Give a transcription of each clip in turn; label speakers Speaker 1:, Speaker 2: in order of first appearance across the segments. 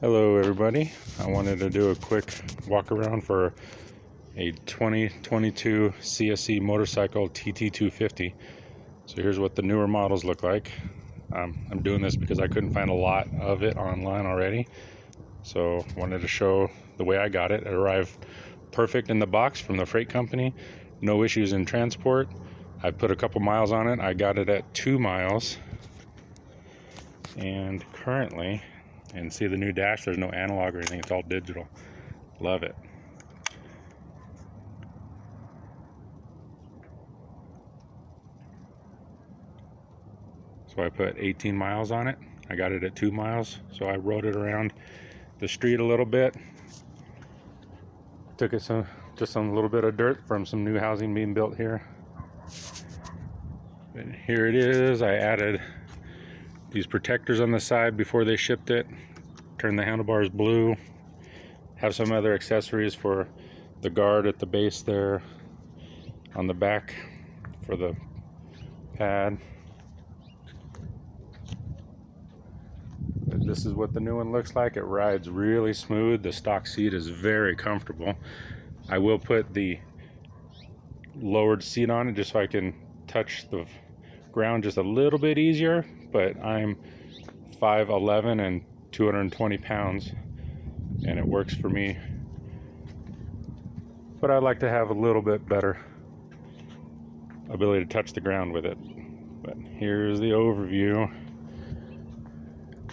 Speaker 1: Hello everybody, I wanted to do a quick walk around for a 2022 CSC motorcycle TT250. So here's what the newer models look like. I'm doing this because I couldn't find a lot of it online already, so wanted to show the way I got it. It arrived perfect in the box from the freight company, no issues in transport. I put a couple miles on it. I got it at 2 miles, and currently, and see the new dash, there's no analog or anything, it's all digital. Love it. So I put 18 miles on it. I got it at 2 miles, so I rode it around the street a little bit. Took it just some little bit of dirt from some new housing being built here. And here it is. I added these protectors on the side before they shipped it. Turned the handlebars blue. Have some other accessories for the guard at the base there, on the back for the pad. This is what the new one looks like. It rides really smooth. The stock seat is very comfortable. I will put the lowered seat on it just so I can touch the ground just a little bit easier, but I'm 5'11" and 220 pounds, and it works for me. But I'd like to have a little bit better ability to touch the ground with it. But here's the overview.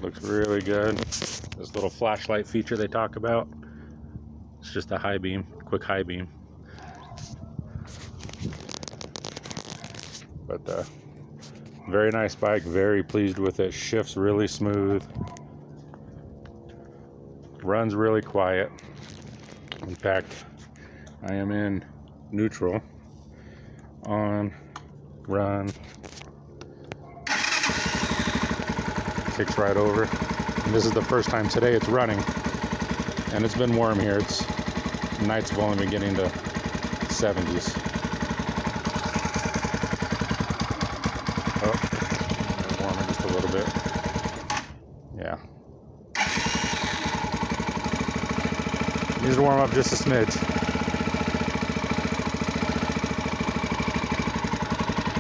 Speaker 1: Looks really good. This little flashlight feature they talk about, it's just a high beam, quick high beam. But very nice bike, very pleased with it. Shifts really smooth, runs really quiet. In fact, I am in neutral, on, run, kicks right over. And this is the first time today it's running, and it's been warm here. Nights have only been getting to 70s. Oh, warming just a little bit. Yeah. Needs to warm up just a smidge.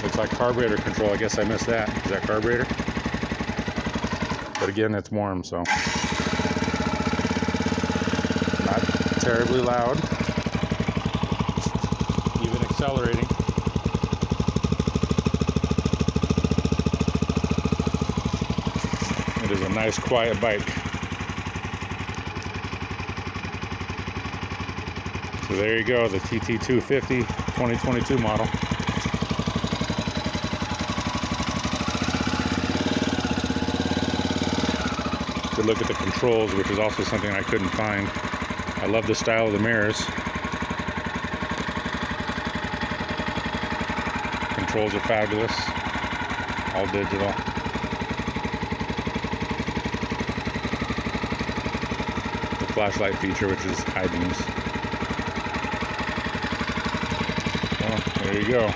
Speaker 1: Looks like carburetor control. I guess I missed that. Is that carburetor? But again, it's warm, so not terribly loud. Even accelerating. It is a nice, quiet bike. So there you go, the TT250 2022 model. Good look at the controls, which is also something I couldn't find. I love the style of the mirrors. Controls are fabulous, all digital. The flashlight feature, which is high beams. Well, there you go.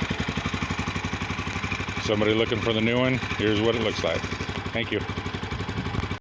Speaker 1: Somebody looking for the new one, here's what it looks like. Thank you.